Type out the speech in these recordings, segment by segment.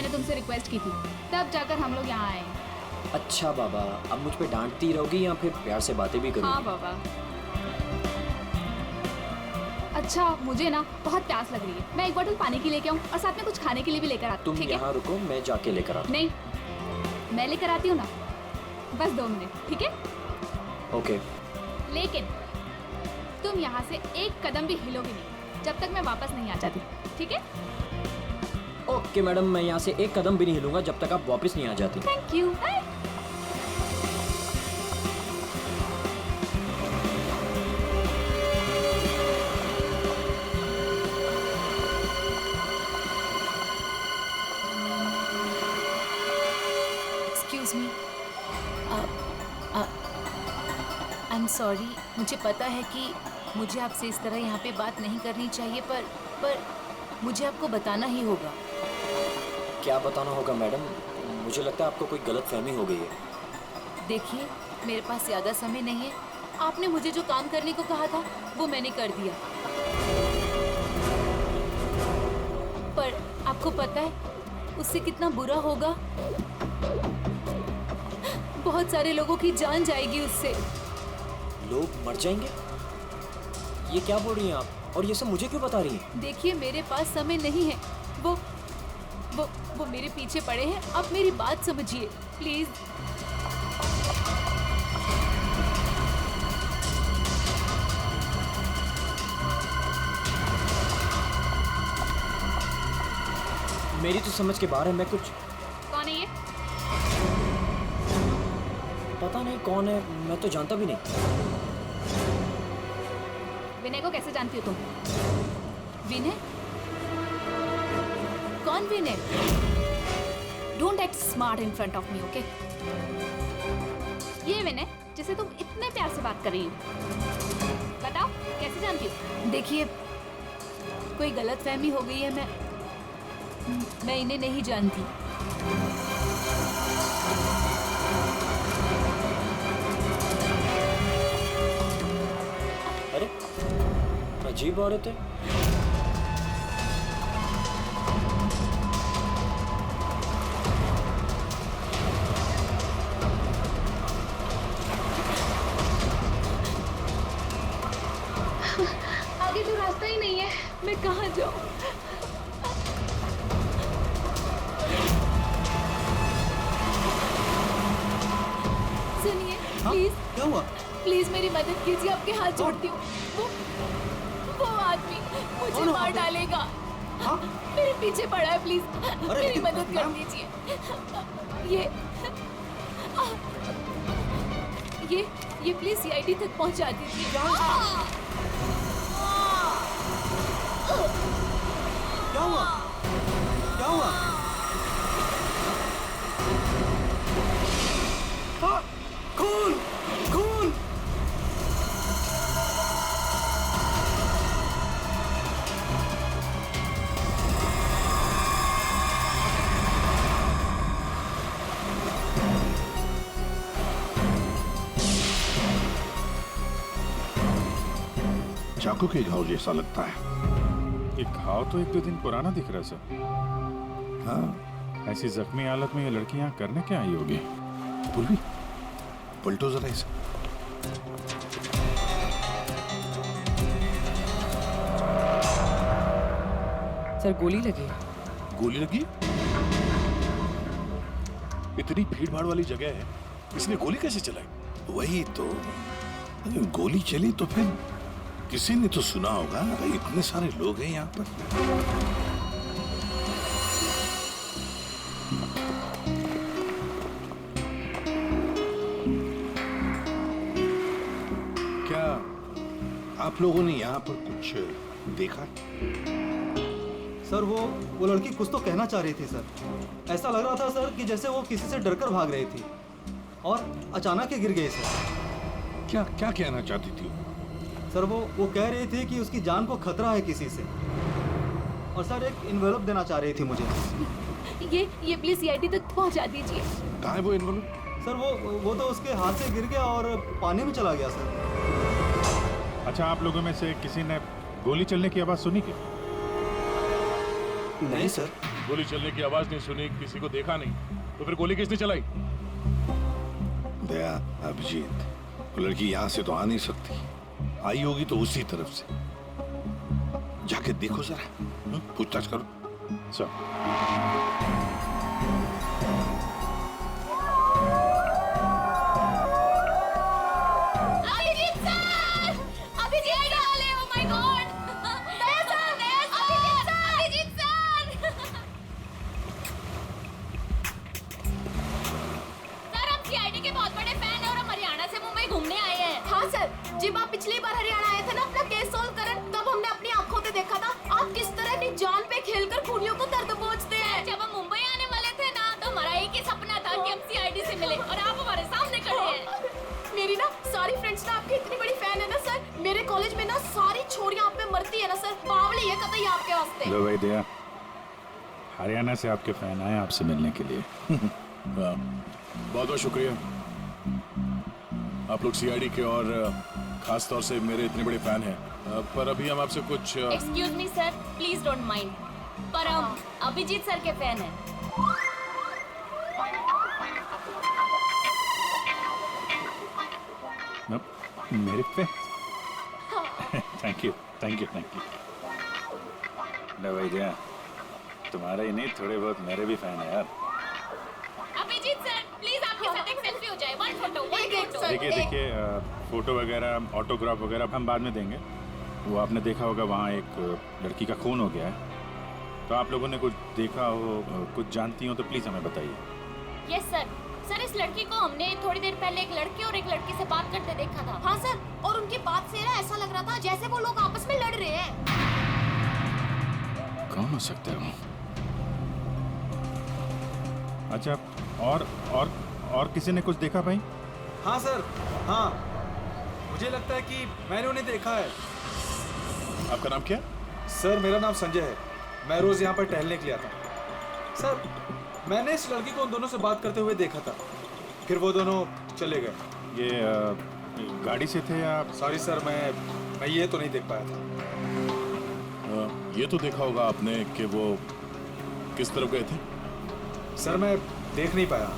मैंने तुमसे रिक्वेस्ट की थी, तब जाकर हम लोग यहाँ आए। अच्छा बाबा, अब मुझ पे डांटती रहोगी या फिर प्यार से बातें भी करोगी? हाँ बाबा। अच्छा, मुझे ना बहुत प्यास लग रही है, मैं एक बोतल पानी की लेके आऊँ और साथ में कुछ खाने के लिए भी लेकर आती हूँ। तुम यहाँ रुको, मैं जाके लेकर आता हूँ। नहीं, मैं लेकर आती हूँ ना, बस 2 मिनट, ठीक है? ओके। लेकिन तुम यहाँ से एक कदम भी हिलोगे नहीं जब तक मैं वापस नहीं आ जाती, ठीक है? ओके मैडम, मैं यहाँ से एक कदम भी नहीं हिलूंगा जब तक आप वापस नहीं आ जाती। Thank you. Excuse me, I am sorry. मुझे पता है कि मुझे आपसे इस तरह यहाँ पे बात नहीं करनी चाहिए, पर मुझे आपको बताना ही होगा। क्या बताना होगा मैडम? मुझे लगता है आपको कोई गलतफहमी हो गई है। देखिए, मेरे पास ज़्यादा समय नहीं है। आपने मुझे जो काम करने को कहा था वो मैंने कर दिया, पर आपको पता है उससे कितना बुरा होगा? बहुत सारे लोगों की जान जाएगी उससे। लोग मर जाएंगे? ये क्या बोल रही हैं आप? और ये सब मुझे क्यों बता रही हैं? देखिए, मेरे पास समय नहीं है। वो मेरे पीछे पड़े हैं। आप मेरी बात समझिए प्लीज। मेरी तो समझ के बाहर है। मैं कुछ कौन है ये? पता नहीं कौन है, मैं तो जानता भी नहीं। विनय को कैसे जानती हो तुम? विनय? कौन Vinay? Don't act smart in front of me, okay? ये विनय जिसे तुम इतने प्यार से बात कर रही हो, बताओ कैसे जानती हो? देखिए, कोई गलतफहमी हो गई है। मैं इन्हें नहीं जानती। अरे, अजीब औरत है। आगे तो रास्ता ही नहीं है, मैं कहाँ जाऊँ? सुनिए प्लीज। क्या हुआ? प्लीज मेरी मदद कीजिए, आपके हाथ जोड़ती हूँ। वो आदमी मुझे मार डालेगा। हाँ? मेरे पीछे पड़ा है, प्लीज अरे, मेरी मदद कर मैम। दीजिए। ये प्लीज सीआईडी तक पहुंचा दीजिए। क्या हुआ? क्या हुआ? हाँ, खून! खून! चाकू के घाव जैसा लगता है। ये घाव तो 1-2 दिन पुराना दिख रहा है सर। हाँ, ऐसी जख्मी हालत में ये लड़की यहाँ करने क्या आई होगी? पूर्वी, पलटो जरा इसे। सर गोली लगी। गोली लगी? इतनी भीड़ भाड़ वाली जगह है, इसने गोली कैसे चलाई? वही तो, अगर गोली चली तो फिर किसी ने तो सुना होगा। अरे इतने सारे लोग हैं यहाँ पर। क्या आप लोगों ने यहाँ पर कुछ देखा? सर वो लड़की कुछ तो कहना चाह रही थी सर। ऐसा लग रहा था सर कि जैसे वो किसी से डरकर भाग रही थी और अचानक ही गिर गई सर। क्या क्या कहना चाहती थी? सर वो कह रही थी कि उसकी जान को खतरा है किसी से, और सर एक इन्वेलप देना चाह रही थी मुझे। ये प्लीज सीआईडी तक पहुंचा दीजिए। कहाँ है वो इन्वॉल्व? सर वो तो उसके हाथ से गिर गया और पानी में चला गया सर। अच्छा, आप लोगों में से किसी ने गोली चलने की आवाज सुनी क्या? नहीं सर। गोली चलने की आवाज नहीं सुनी, किसी को देखा नहीं, तो फिर गोली किसने चलाई? दया, अभिजीत, वो लड़की यहाँ से तो आ नहीं सकती, आई होगी तो उसी तरफ से। जाके देखो जरा, पूछताछ करो। अभिजीत सर! अभिजीत वाले, oh my God! Daya sir! Abhijeet sir! Sir, हम सीआईडी के बहुत बड़े फैन हैं और हम हरियाणा से मुंबई घूमने आए हैं। हाँ सर, जब आप पिछली बार हरियाणा आए थे ना अपना केस सॉल्व करने, तब हमने अपनी आंखों से देखा था आप किस तरह अपनी जान पे खेलकर खूनियों को दर्द पहुंचते हैं। जब हम मुंबई आने वाले थे ना, तो हमारा एक ही सपना था कि हम सीआईडी से मिले और आप हमारे सामने खड़े हैं। मेरी ना सारी फ्रेंड्स ना आपकी इतनी बड़ी फैन है ना सर, मेरे कॉलेज में ना सारी छोरियां आप पे मरती है ना सर, बावली है कतई आपके वास्ते। लो भाई दया, हरियाणा से आपके फैन आए आपसे मिलने के लिए। बहुत बहुत शुक्रिया। आप लोग सीआईडी के और खास तौर से मेरे इतने बड़े फैन हैं, पर अभी हम आपसे कुछ excuse me sir, please don't mind, पर हम अभिजीत सर के फैन हैं। मेरे fan? Thank you thank you thank you. लो भाई दया, तुम्हारा ही नहीं थोड़े बहुत मेरे भी फैन है यार। अभिजीत सर, प्लीज आपके साथ एक सेल्फी हो जाए, वन फोटो। देखिए देखिए, फोटो वगैरह ऑटोग्राफ वगैरह हम बाद में देंगे। वो आपने देखा होगा वहाँ एक लड़की का खून हो गया है, तो आप लोगों ने कुछ देखा हो, कुछ जानती हो तो प्लीज़ हमें बताइए। Yes sir. सर, इस लड़की को हमने थोड़ी देर पहले एक लड़के और एक लड़की से बात करते देखा था। हाँ सर, और उनकी बात से ना ऐसा लग रहा था जैसे वो लोग आपस में लड़ रहे हैं। कौन हो सकते हो? अच्छा, और किसी ने कुछ देखा भाई? हाँ सर, हाँ, मुझे लगता है कि मैंने उन्हें देखा है। आपका नाम क्या? सर, मेरा नाम संजय है, मैं रोज यहाँ पर टहलने के लिए आता हूँ। सर, मैंने इस लड़की को उन दोनों से बात करते हुए देखा था, फिर वो दोनों चले गए। ये गाड़ी से थे या? सॉरी सर, मैं ये तो नहीं देख पाया था। ये तो देखा होगा आपने कि वो किस तरफ गए थे? सर, मैं देख नहीं पाया।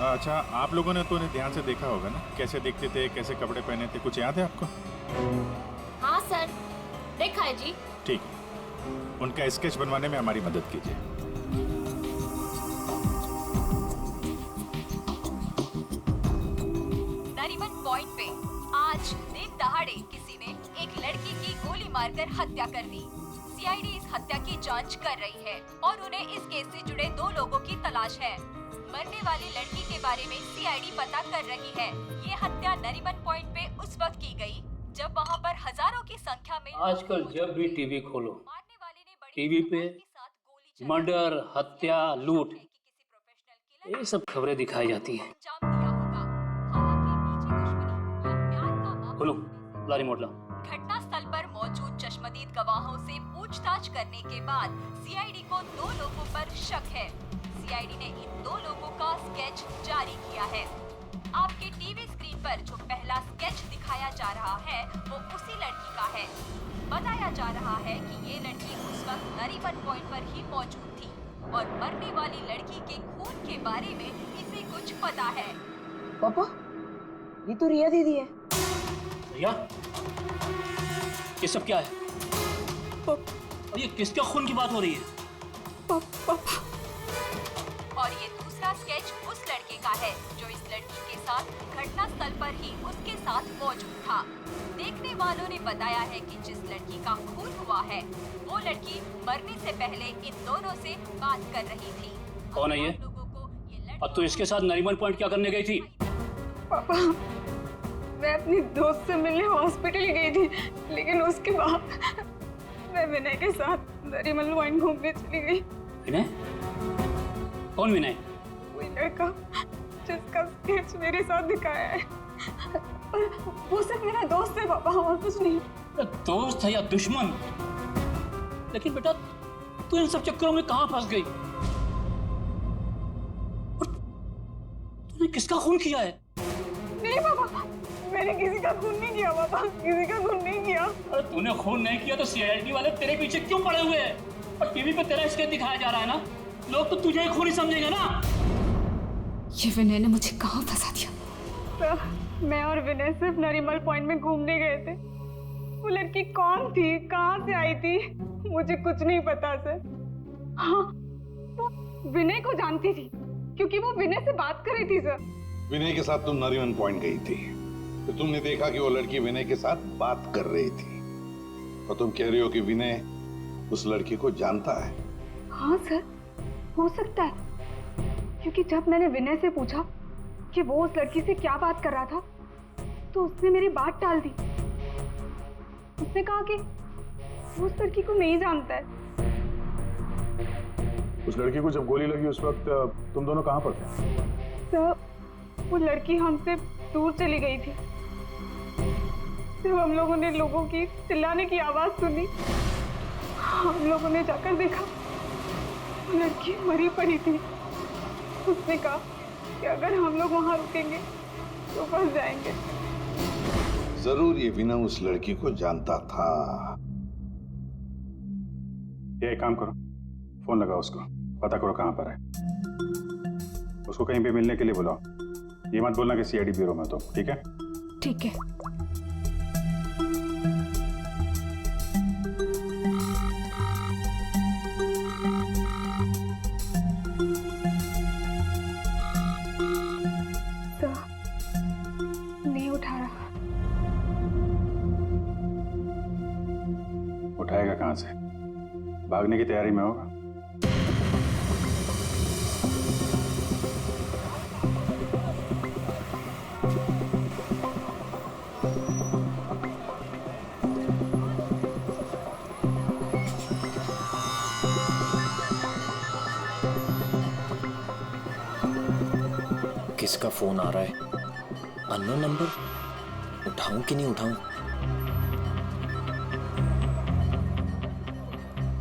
अच्छा, आप लोगों ने तो उन्हें ध्यान से देखा होगा ना, कैसे दिखते थे, कैसे कपड़े पहने थे, कुछ याद है आपको? हाँ सर, देखा है जी। ठीक, उनका स्केच बनवाने में हमारी मदद कीजिए। नरीमन पॉइंट पे आज दिन दहाड़े किसी ने एक लड़की की गोली मारकर हत्या कर दी। सीआईडी इस हत्या की जांच कर रही है और उन्हें इस केस से जुड़े 2 लोगों की तलाश है। मरने वाली लड़की के बारे में सीआईडी पता कर रही है। ये हत्या नरीमन पॉइंट पे उस वक्त की गई जब वहाँ पर हजारों की संख्या में आजकल जब भी टीवी खोलो, टीवी पे मर्डर, हत्या, लूट, ये सब खबरें दिखाई जाती हैं। खोलो, ला रिमोट ला। घटना स्थल पर मौजूद चश्मदीद गवाहों से पूछताछ करने के बाद सीआईडी को 2 लोगों पर शक है। सीआईडी ने इन 2 लोगों का स्केच जारी किया है। आपके टीवी स्क्रीन पर जो पहला स्केच दिखाया जा रहा है वो उसी लड़की का है। बताया जा रहा है कि ये लड़की उस वक्त नरीमन पॉइंट पर ही मौजूद थी और मरने वाली लड़की के खून के बारे में इसे कुछ पता है। पापा, ये तो रिया दीदी है। रिया, ये सब क्या है? और ये किसका खून की बात हो रही है? और ये दूसरा स्केच उस लड़के का है जो इस लड़की के साथ घटना स्थल पर ही उसके साथ मौजूद था। देखने वालों ने बताया है कि जिस लड़की का खून हुआ है वो लड़की मरने से पहले इन दोनों से बात कर रही थी। कौन है ये? और तू इसके साथ नरीमन पॉइंट क्या करने गई थी? पापा, मैं अपनी दोस्त से मिलने हॉस्पिटल गई थी, लेकिन उसके बाद मैं विनय के साथ नरीमन पॉइंट घूमने चली गई। विनय? कौन विनय? वही लड़का जिसका स्केच मेरे साथ दिखाया है। वो सिर्फ मेरा दोस्त है पापा, और कुछ नहीं। दोस्त है या दुश्मन? लेकिन बेटा, तू इन सब चक्करों में कहाँ फंस गई? तूने किसका खून किया है? नहीं पापा, मैंने मैंने किसी का खून नहीं किया पापा, किसी का खून नहीं किया। अरे तूने खून नहीं किया तो सीआईडी वाले तेरे पीछे क्यों पड़े हुए हैं? और टीवी पे तेरा स्केच दिखाया जा रहा है ना, लोग तो तुझे ही खूनी समझेंगे ना। ये विनय ने मुझे कहाँ फंसा दिया? सर, मैं और विनय सिर्फ नरीमल पॉइंट में घूमने गए थे। वो लड़की कौन थी, कहाँ से आई थी, मुझे कुछ नहीं पता सर। हाँ, वो विनय को जानती थी क्योंकि वो विनय से बात कर रही थी सर। विनय के साथ तुम नरीमन पॉइंट गई थी, तो तुमने देखा कि वो लड़की विनय के साथ बात कर रही थी, और तुम कह रही हो कि विनय उस लड़की को जानता है। हाँ सर, हो सकता है, क्योंकि जब मैंने विनय से पूछा कि वो उस लड़की से क्या बात कर रहा था, तो उसने मेरी बात टाल दी। उसने कहा कि वो उस लड़की को नहीं जानता है। उस लड़की को जब गोली लगी उस वक्त तुम दोनों कहाँ पर थे? सर, वो लड़की हमसे दूर चली गई थी। जब हम लोगों ने लोगों की चिल्लाने की आवाज सुनी, हम लोगों ने जाकर देखा वो लड़की मरी पड़ी थी। उसने कहा कि अगर हम लोग वहां रुकेंगे तो फंस जाएंगे। जरूर ये विनय उस लड़की को जानता था। ये एक काम करो, फोन लगाओ उसको, पता करो कहाँ पर है। उसको कहीं पे मिलने के लिए बुलाओ। ये मत बोलना कि सीआईडी ब्यूरो में तो, ठीक है? ठीक है। नहीं उठा रहा। उठाएगा कहाँ से? भागने की तैयारी में होगा। किसका फोन आ रहा है? Unknown number? उठाऊं कि नहीं उठाऊं?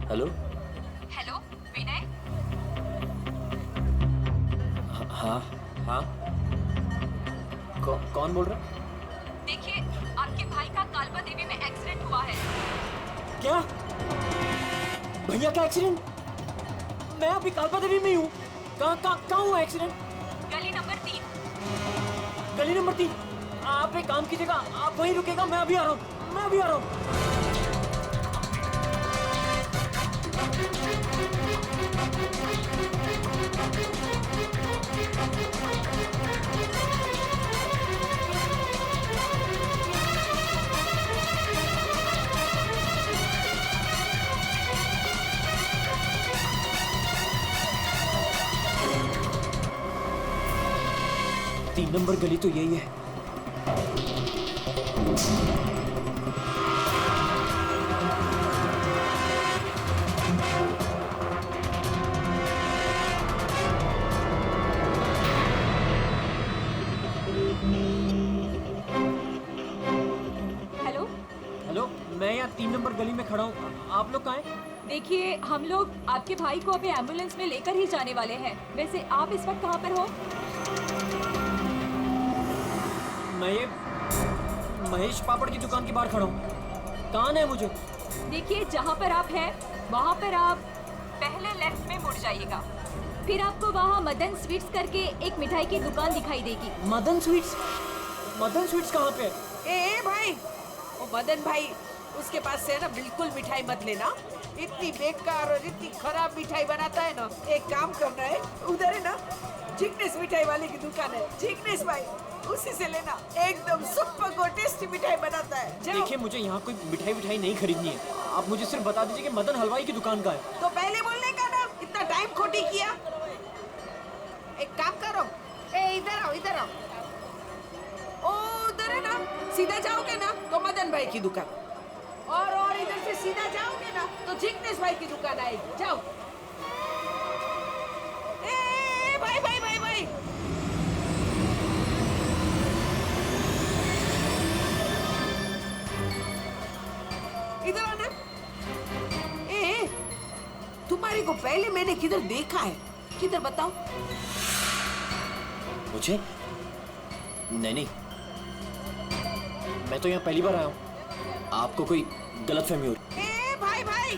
हेलो? हेलो विनय। हाँ हाँ, कौन बोल रहा? देखिए, आपके भाई का कालबा देवी में एक्सीडेंट हुआ है। क्या? भैया का एक्सीडेंट? मैं अभी कालबा देवी में ही हूँ। कहाँ हुआ एक्सीडेंट? गली नंबर 3। गली नंबर 3? आप एक काम कीजिएगा, आप वहीं रुकेगा, मैं अभी आ रहा हूँ। तीन नंबर गली तो यही है। हेलो, मैं यहाँ 3 नंबर गली में खड़ा हूँ। आप लोग कहाँ हैं? देखिए, हम लोग आपके भाई को अभी एम्बुलेंस में लेकर ही जाने वाले हैं। वैसे आप इस वक्त कहाँ पर हो? मैं ये महेश पापड़ की दुकान के बाहर खड़ा हूँ। कहाँ है मुझे? देखिए, जहाँ पर आप हैं वहाँ पर आप पहले लेफ्ट में मुड़ जाइएगा। फिर आपको वहाँ मदन स्वीट्स करके एक मिठाई की दुकान दिखाई देगी। मदन स्वीट्स? मदन स्वीट्स कहाँ पे है? ए भाई, वो मदन भाई, उसके पास से ना बिल्कुल मिठाई मत लेना। इतनी बेकार और इतनी खराब मिठाई बनाता है ना। एक काम करना है, उधर है ना जिग्नेश मिठाई वाले की दुकान है, जिग्नेश भाई, उसी से लेना। एकदम सुपर और टेस्टी मिठाई बनाता है। देखिए, मुझे यहाँ कोई मिठाई नहीं खरीदनी है। आप मुझे सिर्फ बता दीजिए कि मदन हलवाई की दुकान का है। तो पहले बोलने का ना, इतना टाइम खोटी किया। एक काम करो, इधर आओ, इधर आओ। ओ उधर है ना, सीधा जाओगे ना तो मदन भाई की दुकान, और इधर से सीधा जाओगे ना तो जिग्नेश भाई की दुकान आएगी। जाओ। भाई भाई भाई भाई, इधर आना। तुम्हारी को पहले मैंने किधर देखा है? किधर बताओ मुझे? नहीं, मैं तो यहाँ पहली बार आया हूँ। आपको कोई गलतफहमी हो रही। ए भाई भाई,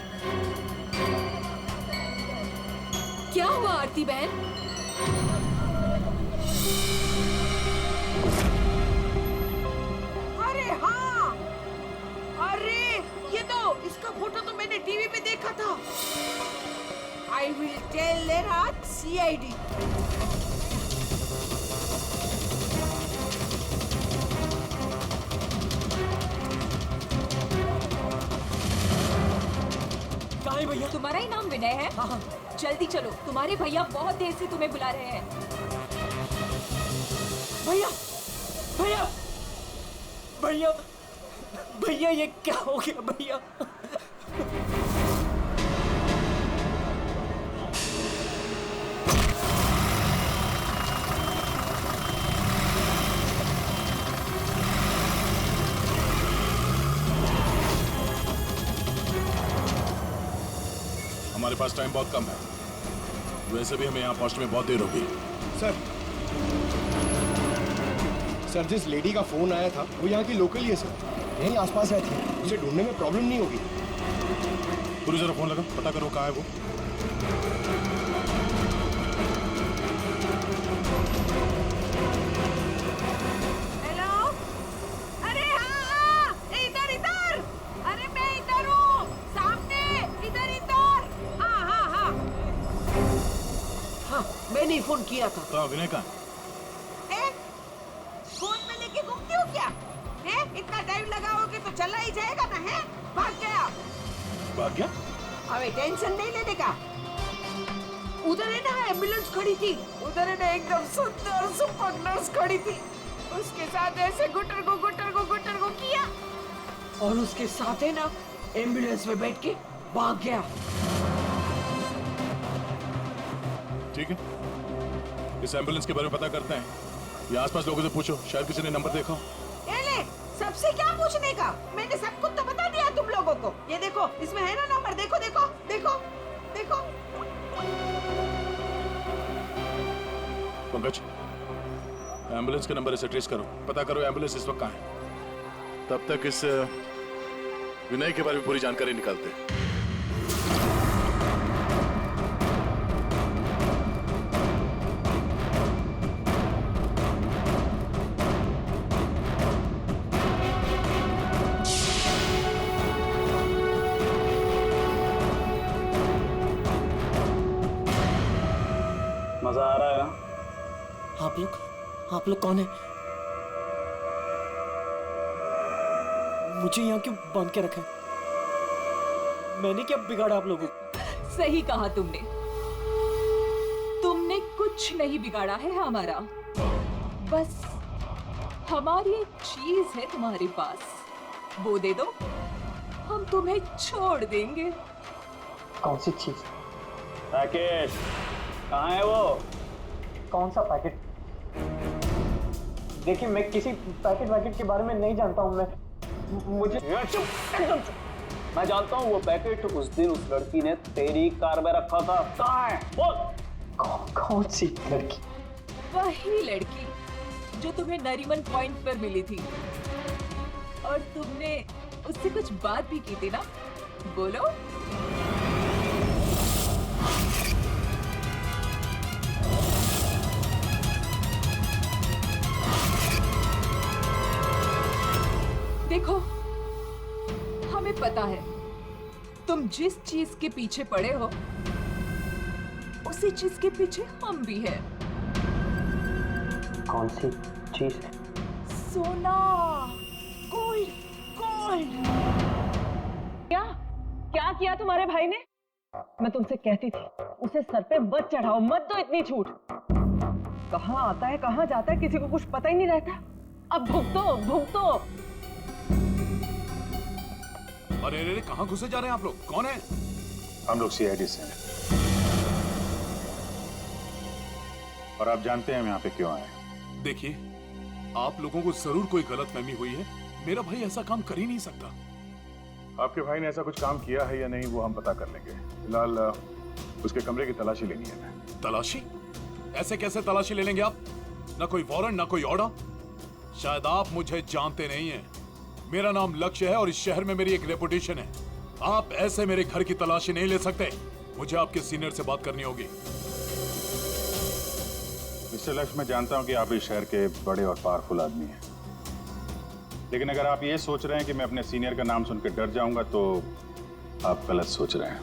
क्या हुआ आरती बहन? अरे हाँ, अरे ये तो, इसका फोटो तो मैंने टीवी पे देखा था। आई विल टेल देयर आज CID। कहाँ है भैया? तुम्हारा ही नाम विनय है? हाँ हाँ। जल्दी चलो, तुम्हारे भैया बहुत देर से तुम्हें बुला रहे हैं। भैया भैया भैया भैया, ये क्या हो गया भैया? हमारे पास टाइम बहुत कम है, वैसे भी हमें यहाँ पहुँचने में बहुत देर होगी। सर, जिस लेडी का फोन आया था वो यहाँ की लोकल ही है सर, यहीं आसपास रहती है, उसे ढूंढने में प्रॉब्लम नहीं होगी। पूरी जरा फोन लगा, पता करो कहाँ है वो। हेलो, अरे हाँ, इधर इधर, अरे मैं इधर हूँ, सामने, इधर इधर। हाँ हाँ हाँ हाँ, मैंने ही फोन किया था। तो विनय कहाँ? फोन में लेके घूमती हो क्या? है? इतना टाइम लगाओगे तो चला ही जाएगा ना, है? भाग गया। भाग गया? अबे टेंशन नहीं लेने का। उधर है ना एम्बुलेंस खड़ी थी, उधर है ना एकदम सुंदर सुपर नर्स खड़ी थी, उसके साथ ऐसे गुटर को किया और उसके साथ है ना एम्बुलेंस में बैठ के भाग गया। ठीक है, इस एम्बुलेंस के बारे में पता करते हैं। ये आसपास लोगों से पूछो, शायद किसी ने नंबर देखा। ए ले, सबसे क्या पूछने का? मैंने सब कुछ तो बता दिया तुम लोगों को। ये देखो, इसमें है ना नंबर, देखो देखो देखो देखो। पंकज, एम्बुलेंस का नंबर इसे ट्रेस करो, पता करो एम्बुलेंस इस वक्त कहाँ है। तब तक इस विनय के बारे में पूरी जानकारी निकालते हैं। मजा आ रहा है ना? आप लोग कौन है? मुझे यहाँ क्यों बांध के रखा है? मैंने क्या बिगाड़ा आप लोगों को? सही कहा तुमने, तुमने कुछ नहीं बिगाड़ा है हमारा। बस हमारी एक चीज है तुम्हारे पास, वो दे दो, हम तुम्हें छोड़ देंगे। कौन सी चीज? पैकेट कहाँ है वो? कौन सा पैकेट? देखिए, मैं किसी पैकेट के बारे में नहीं जानता हूँ। मुझे एकदम चुप। मैं जानता हूँ वो पैकेट उस दिन उस लड़की ने तेरी कार में रखा था। कहाँ है बोल? कौन सी लड़की? वही लड़की जो तुम्हें नरीमन पॉइंट पर मिली थी और तुमने उससे कुछ बात भी की थी ना, बोलो। देखो, हमें पता है तुम जिस चीज के पीछे पड़े हो उसी चीज के पीछे हम भी हैं। कौन सी चीज? सोना, गोल्ड, गोल्ड। क्या किया तुम्हारे भाई ने? मैं तुमसे कहती थी उसे सर पे मत चढ़ाओ, मत दो इतनी छूट। कहाँ आता है कहाँ जाता है, किसी को कुछ पता ही नहीं रहता। अब भुगतो भुगतो। अरे अरे, कहाँ घुसे जा रहे हैं आप लोग? कौन है? हम लोग CID से हैं और आप जानते हैं हम यहाँ पे क्यों आए। देखिए, आप लोगों को जरूर कोई गलतफहमी हुई है। मेरा भाई ऐसा काम कर ही नहीं सकता। आपके भाई ने ऐसा कुछ काम किया है या नहीं वो हम पता कर लेंगे। फिलहाल उसके कमरे की तलाशी लेनी है। तलाशी? ऐसे कैसे तलाशी ले लेंगे आप? ना कोई वारंट, ना कोई ऑर्डर। शायद आप मुझे जानते नहीं हैं। मेरा नाम लक्ष्य है और इस शहर में मेरी एक रेपुटेशन है। आप ऐसे मेरे घर की तलाशी नहीं ले सकते। मुझे आपके सीनियर से बात करनी होगी। मिस्टर लक्ष्य, मैं जानता हूं कि आप इस शहर के बड़े और पावरफुल आदमी हैं, लेकिन अगर आप ये सोच रहे हैं कि मैं अपने सीनियर का नाम सुनकर डर जाऊंगा तो आप गलत सोच रहे हैं।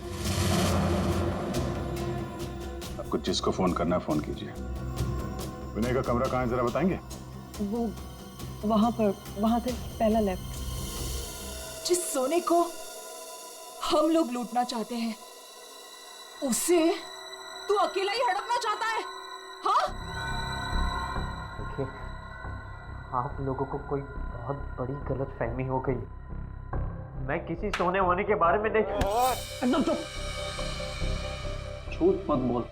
आपको जिसको फोन करना है फोन कीजिए। विनय का कमरा कहाँ है जरा बताएंगे? वो वहां से पहला लेफ्ट। जिस सोने को हम लोग लूटना चाहते हैं उसे तू अकेला ही हड़पना चाहता है? हाँ? देखिए, आप लोगों को कोई बहुत बड़ी गलतफहमी हो गई। मैं किसी सोने वोने के बारे में नहीं। एकदम चुप, झूठ मत बोल।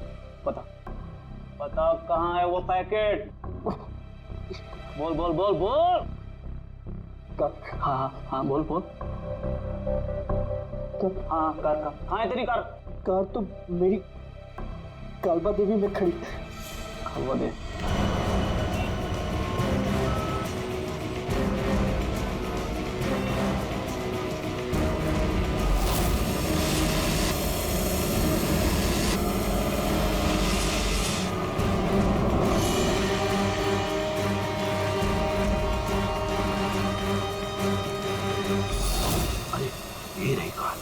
पता कहाँ है वो पैकेट? बोल बोल बोल बोल। हाँ बोल बोल। हाँ कार कहाँ है तेरी कार? कार तो मेरी कालबा देवी में खड़ी। कालबा देवी? ये रही कार।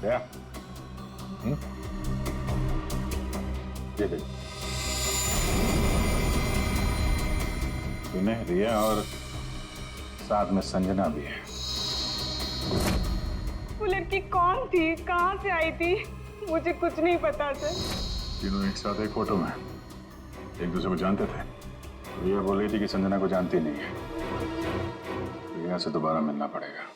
क्या? ये देख, विनय, रिया और साथ में संजना भी है। वो लड़की कौन थी, कहाँ से आई थी? मुझे कुछ नहीं पता सर। तीनों एक साथ एक फोटो में एक दूसरे को जानते थे। रिया बोल रही थी कि संजना को जानती नहीं है। रिया से दोबारा मिलना पड़ेगा।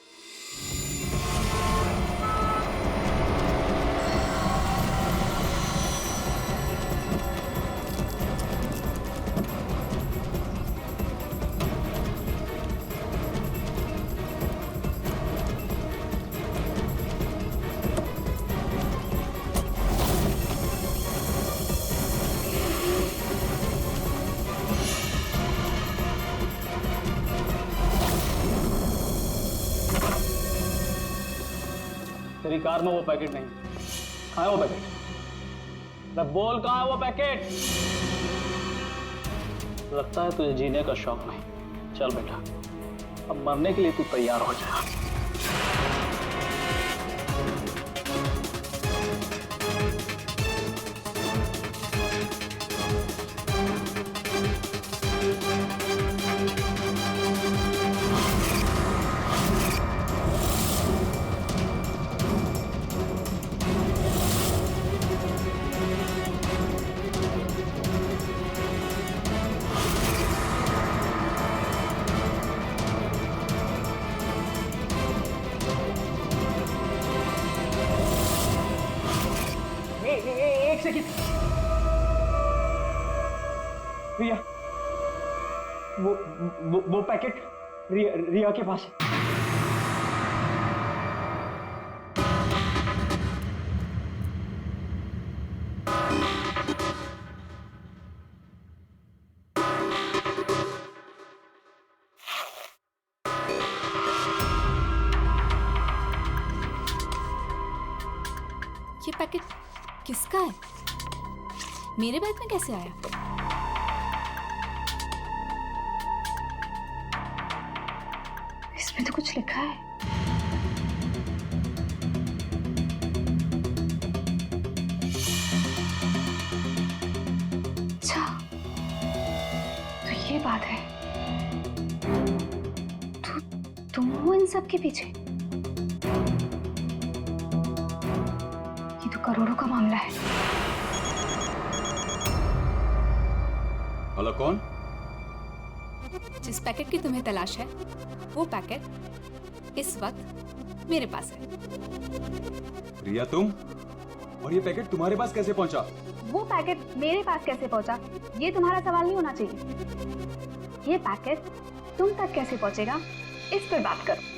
तेरी कार में वो पैकेट नहीं। कहाँ है वो पैकेट? मैं बोल, कहाँ है वो पैकेट? लगता है तुझे जीने का शौक नहीं। चल बेटा, अब मरने के लिए तू तैयार हो जा। एक सेकंड। रिया, वो पैकेट रिया के पास है। ये पैकेट किसका है? मेरे बैग में कैसे आया? इसमें तो कुछ लिखा है। अच्छा, तो ये बात है। इन सब के पीछे? ये तो करोड़ों का मामला है। हेलो, कौन? जिस पैकेट की तुम्हें तलाश है वो पैकेट इस वक्त मेरे पास है। रिया, तुम? और ये पैकेट तुम्हारे पास कैसे पहुंचा? वो पैकेट मेरे पास कैसे पहुंचा ये तुम्हारा सवाल नहीं होना चाहिए। ये पैकेट तुम तक कैसे पहुंचेगा इस पर बात करो।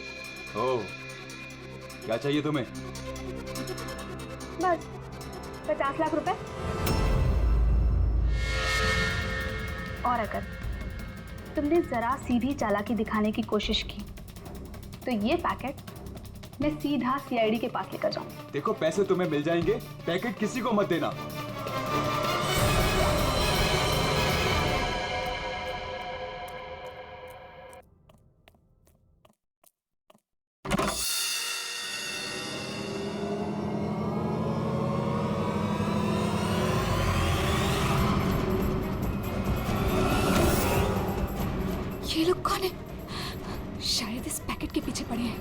ओह, क्या चाहिए तुम्हें? बस 50 लाख रुपए। और अगर तुमने जरा सी भी चालाकी दिखाने की कोशिश की तो ये पैकेट मैं सीधा सीआईडी के पास लेकर जाऊंगी। देखो, पैसे तुम्हें मिल जाएंगे, पैकेट किसी को मत देना। ये लोग कौन है? शायद इस पैकेट के पीछे पड़े हैं।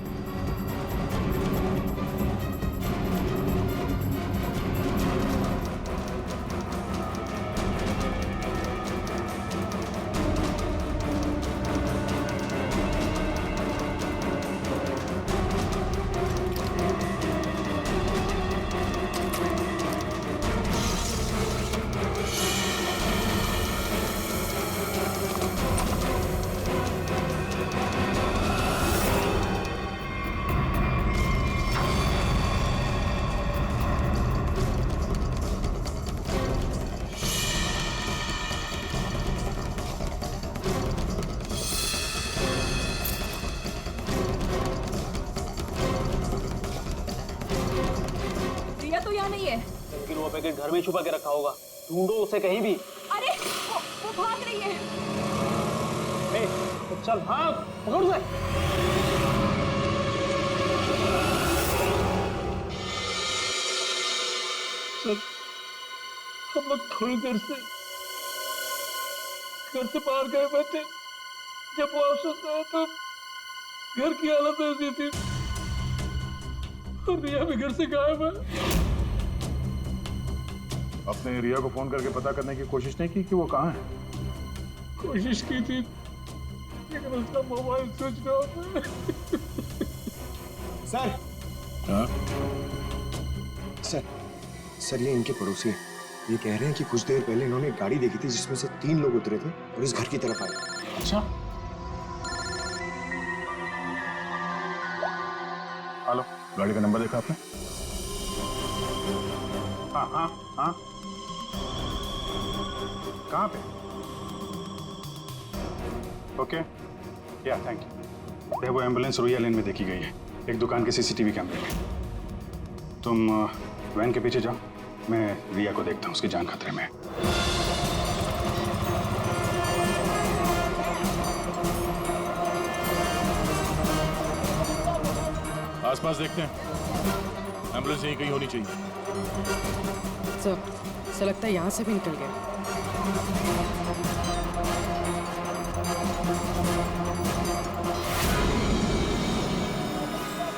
नहीं है। लेकिन वो पैकेट घर में छुपा के रखा होगा, ढूंढो उसे कहीं भी। अरे वो भाग रही है। तो चल भाग, पकड़ उसे। सर, हम लोग थोड़ी देर से घर से बाहर गए हुए थे। जब वापस आए तो घर की हालत ऐसी थी और रिया भी घर से गायब है। अपने रिया को फोन करके पता करने की कोशिश नहीं की कि वो कहाँ है? कोशिश की थी लेकिन उसका मोबाइल स्विच ऑफ है। सर। हाँ? सर ये इनके पड़ोसी हैं। ये कह रहे हैं कि कुछ देर पहले इन्होंने एक गाड़ी देखी थी जिसमें से 3 लोग उतरे थे और इस घर की तरफ आए। अच्छा, हेलो, गाड़ी का नंबर देखा आपने? हाँ हाँ हाँ, कहाँ पे? ओके, या थैंक यू। वो एम्बुलेंस रोया लेन में देखी गई है, एक दुकान के सीसीटीवी कैमरे में। तुम वैन के पीछे जाओ, मैं रिया को देखता हूँ, उसकी जान खतरे में है। आसपास देखते हैं, एम्बुलेंस यहीं कहीं होनी चाहिए। सर लगता है यहाँ से भी निकल गया।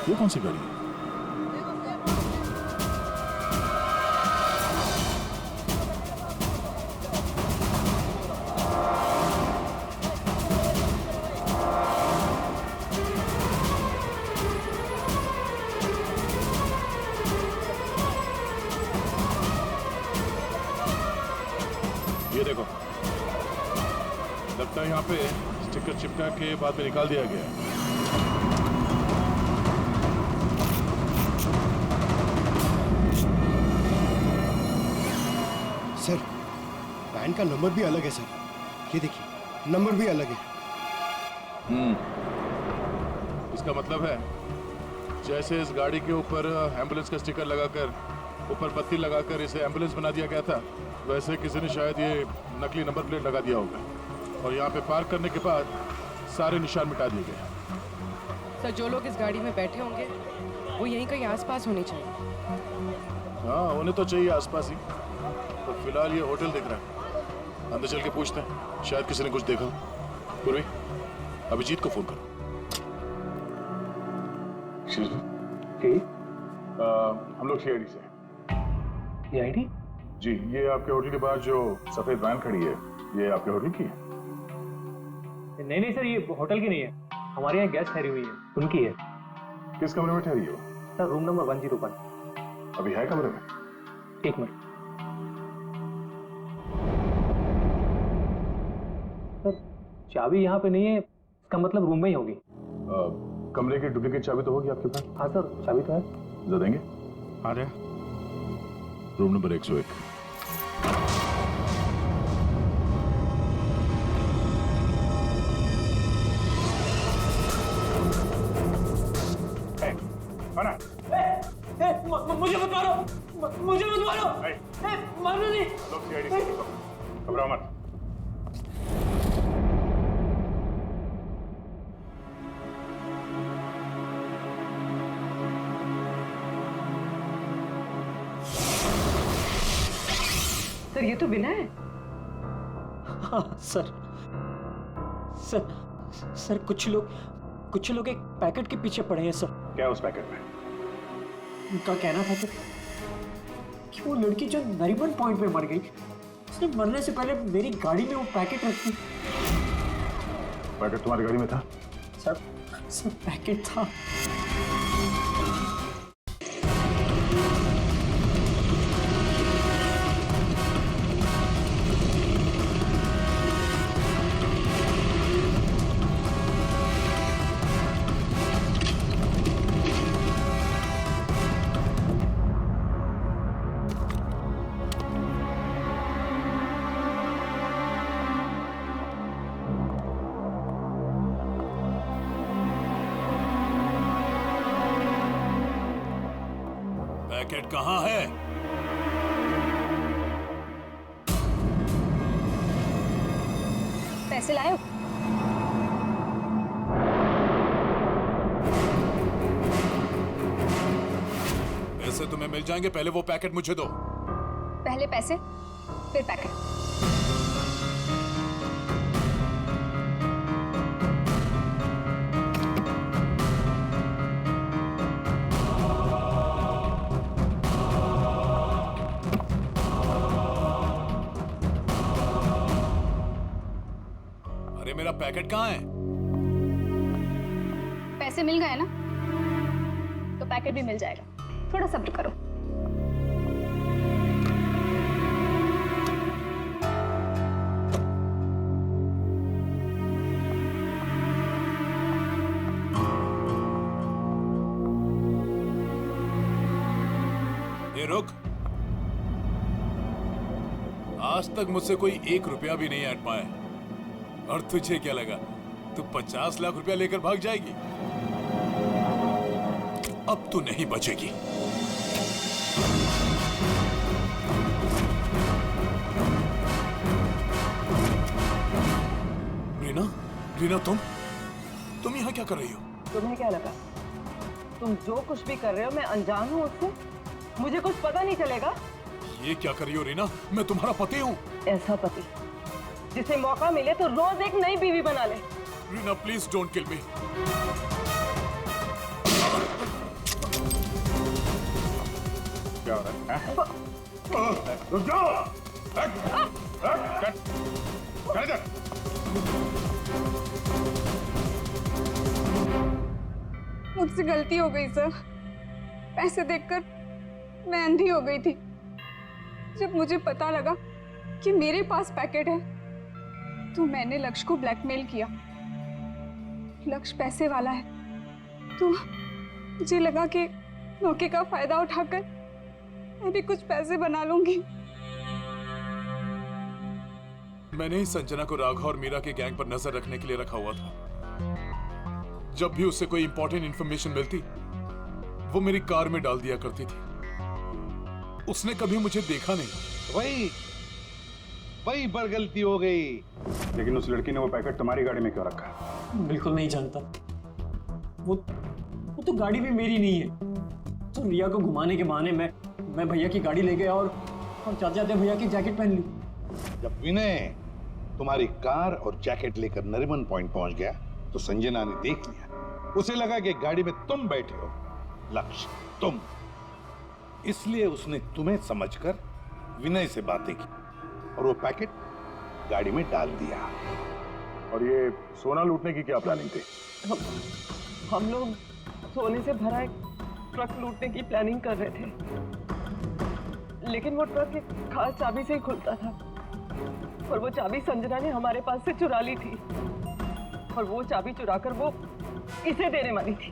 ये कौन सी गाड़ी है? ये देखो, लगता है यहाँ पे स्टिकर चिपका के बाद में निकाल दिया गया है। सर, वैन का नंबर भी अलग है सर। ये देखिए, नंबर भी अलग है। इसका मतलब है जैसे इस गाड़ी के ऊपर एम्बुलेंस का स्टिकर लगाकर ऊपर बत्ती लगाकर इसे एम्बुलेंस बना दिया गया था, वैसे किसी ने शायद ये नकली नंबर प्लेट लगा दिया होगा और यहाँ पे पार्क करने के बाद सारे निशान मिटा दिए गए। सर, जो लोग इस गाड़ी में बैठे होंगे वो यहीं कहीं आसपास होने चाहिए। हाँ, होने तो चाहिए आसपास ही। तो फिलहाल ये होटल दिख रहा है, अंदर चल के पूछते हैं, शायद किसी ने कुछ देखा। पूर्वी, अभिजीत को फोन करो। Excuse me? हम लोग CID से हैं। CID? जी, ये आपके होटल के बाहर जो सफेद वैन खड़ी है, ये आपके होटल की है? नहीं नहीं सर, ये होटल की नहीं है, हमारे यहाँ गेस्ट ठहरी हुई है, उनकी है। किस कमरे में ठहरी हो? Sir room number 101। अभी है कमरे में? एक मिनट सर, चाबी यहाँ पे नहीं है, इसका मतलब रूम में ही होगी। कमरे की डुप्लीकेट चाबी तो होगी आपके पास? हाँ सर, चाबी तो है। दे देंगे? आ जाए। Room number 101। मुझे मत मारो, मुझे मत मारो, मारो नहीं। लोग CID से घबराओ मत। सर ये तो बिना है। हाँ सर, सर कुछ लोग एक पैकेट के पीछे पड़े हैं सर। क्या उस पैकेट में? उनका कहना था कि वो लड़की जो नरीमन पॉइंट पे मर गई, उसने मरने से पहले मेरी गाड़ी में वो पैकेट रखी। पैकेट तुम्हारी गाड़ी में था? सर पैकेट था। पैकेट कहाँ है? पैसे लाए हो? पैसे तुम्हें मिल जाएंगे, पहले वो पैकेट मुझे दो। पहले पैसे फिर पैकेट। अरे मेरा पैकेट कहाँ है? पैसे मिल गए ना, तो पैकेट भी मिल जाएगा। थोड़ा सब्र करो। ये रुक। आज तक मुझसे कोई 1 रुपया भी नहीं ऐड पाया, और तुझे क्या लगा तू 50 लाख रुपया लेकर भाग जाएगी? अब तू नहीं बचेगी। रीना तुम यहाँ क्या कर रही हो? तुम्हें क्या लगा तुम जो कुछ भी कर रहे हो मैं अनजान हूँ उससे? मुझे कुछ पता नहीं चलेगा? ये क्या कर रही हो रीना? मैं तुम्हारा पति हूँ। ऐसा पति जिसे मौका मिले तो रोज एक नई बीवी बना ले। रीना प्लीज डोंट किल मी। क्या हो रहा है? रुक जाओ। मुझसे गलती हो गई सर। पैसे देखकर मैं अंधी हो गई थी। जब मुझे पता लगा कि मेरे पास पैकेट है तो मैंने लक्ष्य को ब्लैकमेल किया। लक्ष्य पैसे वाला है तो मुझे लगा कि मौके का फायदा उठाकर मैं भी कुछ पैसे बना लूंगी। मैंने ही संजना को राघव और मीरा के गैंग पर नजर रखने के लिए रखा हुआ था। जब भी उससे कोई इंपॉर्टेंट इंफॉर्मेशन मिलती वो मेरी कार में डाल दिया करती थी। उसने कभी मुझे देखा नहीं। वही बड़ गलती हो गई। लेकिन उस लड़की ने वो पैकेट तुम्हारी गाड़ी में क्यों रखा? बिल्कुल नहीं जानता। वो तो गाड़ी भी मेरी नहीं है। तो रिया को घुमाने के बहाने मैं भैया की गाड़ी ले गया और जाते जाते भैया की जैकेट पहन ली। जब विनय तुम्हारी कार और जैकेट लेकर नरीमन पॉइंट पहुंच गया तो संजना ने देख लिया। उसे लगा कि गाड़ी में तुम बैठे हो लक्ष्य तुम। इसलिए उसने तुम्हें समझकर विनय से बातें की और वो पैकेट गाड़ी में डाल दिया। और ये सोना लूटने की क्या प्लानिंग थी? हम लोग सोने से भरा एक ट्रक लूटने की प्लानिंग कर रहे थे, लेकिन वो ट्रक एक खास चाबी से ही खुलता था और वो चाबी संजना ने हमारे पास से चुरा ली थी और वो चाबी चुराकर वो इसे देने वाली थी।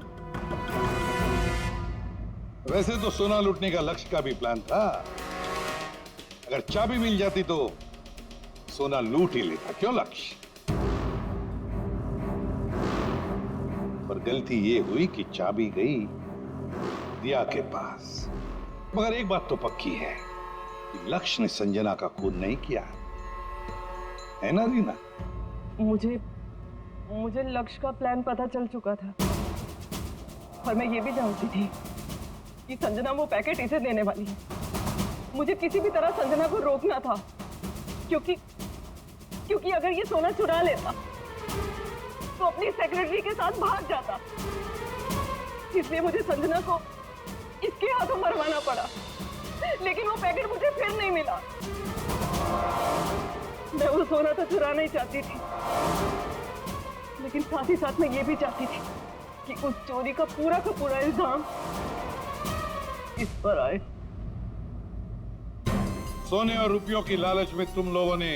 वैसे तो सोना लूटने का लक्ष्य का भी प्लान था। अगर चाबी मिल जाती तो सोना लूट ही लेता, क्यों लक्ष्य? पर गलती ये हुई कि चाबी गई दिया के पास। मगर एक बात तो पक्की है कि लक्ष्य ने संजना का खून नहीं किया, है ना रीना? मुझे लक्ष्य का प्लान पता चल चुका था और मैं ये भी जानती थी कि संजना वो पैकेट इसे देने वाली है। मुझे किसी भी तरह संजना को रोकना था, क्योंकि अगर ये सोना चुरा लेता तो अपनी सेक्रेटरी के साथ भाग जाता। इसलिए मुझे संजना को इसके हाथों मरवाना पड़ा, लेकिन वो पैकेट मुझे फिर नहीं मिला। मैं वो सोना तो चुराना ही चाहती थी, लेकिन साथ ही साथ मैं ये भी चाहती थी कि उस चोरी का पूरा इल्जाम इस पर आए। सोने और रुपयों की लालच में तुम लोगों ने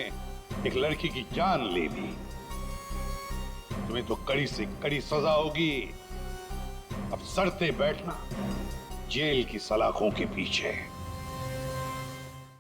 एक लड़की की जान ले ली। तुम्हें तो कड़ी से कड़ी सजा होगी। अब सड़ते बैठना जेल की सलाखों के पीछे।